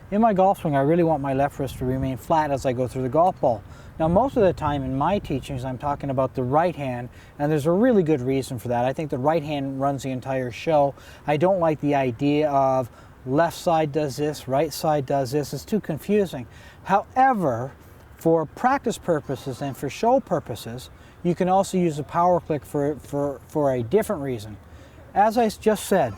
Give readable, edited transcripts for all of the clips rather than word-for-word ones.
In my golf swing, I really want my left wrist to remain flat as I go through the golf ball. Now, most of the time in my teachings, I'm talking about the right hand, and there's a really good reason for that. I think the right hand runs the entire show. I don't like the idea of left side does this, right side does this. It's too confusing. However, for practice purposes and for show purposes, you can also use a PowerClick for a different reason. As I just said,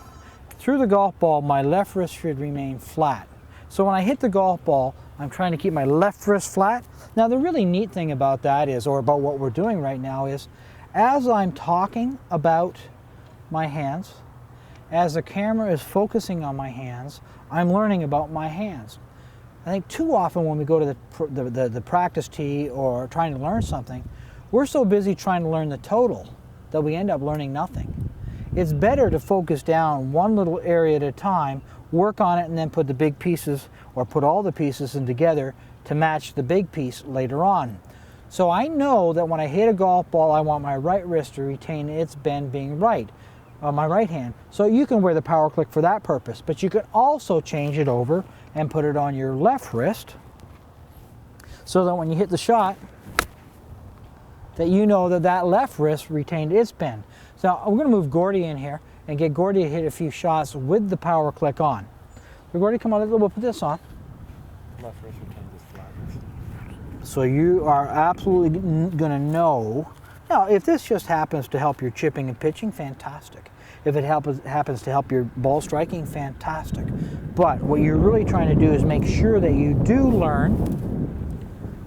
through the golf ball, my left wrist should remain flat. So when I hit the golf ball, I'm trying to keep my left wrist flat. Now the really neat thing about that is, or about what we're doing right now is, as I'm talking about my hands, as the camera is focusing on my hands, I'm learning about my hands. I think too often when we go to the practice tee or trying to learn something, we're so busy trying to learn the total that we end up learning nothing. It's better to focus down one little area at a time, work on it, and then put the big pieces, or put all the pieces in together to match the big piece later on. So I know that when I hit a golf ball, I want my right wrist to retain its bend being right, my right hand. So you can wear the PowerClick for that purpose, but you can also change it over and put it on your left wrist so that when you hit the shot, that you know that that left wrist retained its bend. So I'm going to move Gordy in here and get Gordy to hit a few shots with the PowerClick on. So Gordy, come on, we'll put this on. Left wrist retains its flatness. So you are absolutely going to know. Now, if this just happens to help your chipping and pitching, fantastic. If it happens to help your ball striking, fantastic. But what you're really trying to do is make sure that you do learn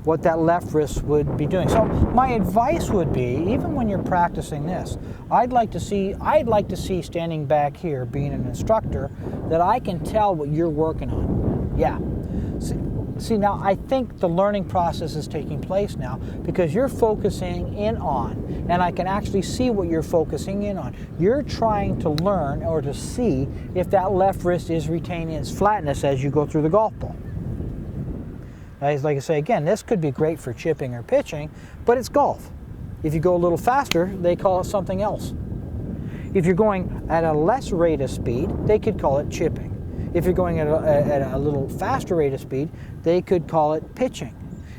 what that left wrist would be doing. So my advice would be, even when you're practicing this, I'd like to see standing back here, being an instructor, that I can tell what you're working on. Yeah. See, now I think the learning process is taking place now because you're focusing in on, and I can actually see what you're focusing in on. You're trying to learn or to see if that left wrist is retaining its flatness as you go through the golf ball. Like I say again, this could be great for chipping or pitching, but it's golf. If you go a little faster, they call it something else. If you're going at a less rate of speed, they could call it chipping. If you're going at a little faster rate of speed, they could call it pitching.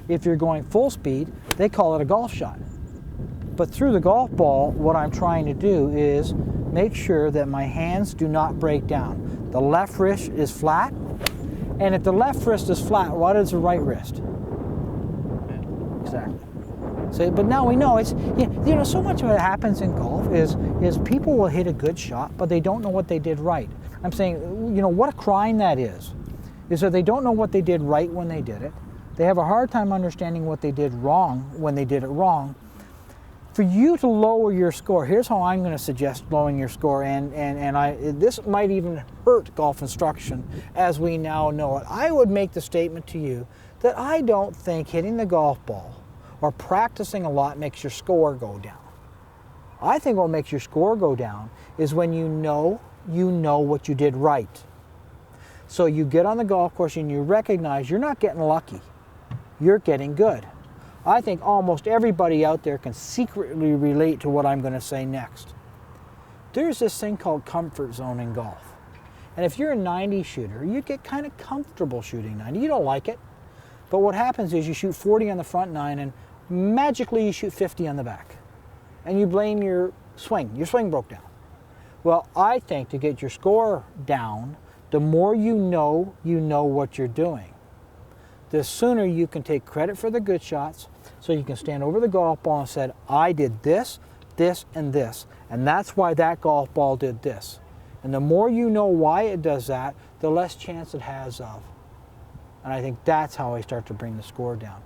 If you're going full speed, they call it a golf shot. But through the golf ball, what I'm trying to do is make sure that my hands do not break down. The left wrist is flat, and if the left wrist is flat, what is the right wrist? Exactly. So, but now we know it's, you know, so much of what happens in golf is people will hit a good shot, but they don't know what they did right. I'm saying, you know, what a crime that is that they don't know what they did right when they did it. They have a hard time understanding what they did wrong when they did it wrong. For you to lower your score, here's how I'm going to suggest lowering your score, and this might even hurt golf instruction as we now know it. I would make the statement to you that I don't think hitting the golf ball or practicing a lot makes your score go down. I think what makes your score go down is when you know what you did right. So you get on the golf course and you recognize you're not getting lucky, you're getting good. I think almost everybody out there can secretly relate to what I'm going to say next. There's this thing called comfort zone in golf. And if you're a 90 shooter, you get kind of comfortable shooting 90. You don't like it. But what happens is you shoot 40 on the front nine and magically you shoot 50 on the back. And you blame your swing. Your swing broke down. Well, I think to get your score down, the more you know what you're doing, the sooner you can take credit for the good shots, so you can stand over the golf ball and say, I did this, this, and this, and that's why that golf ball did this. And the more you know why it does that, the less chance it has of. And I think that's how I start to bring the score down.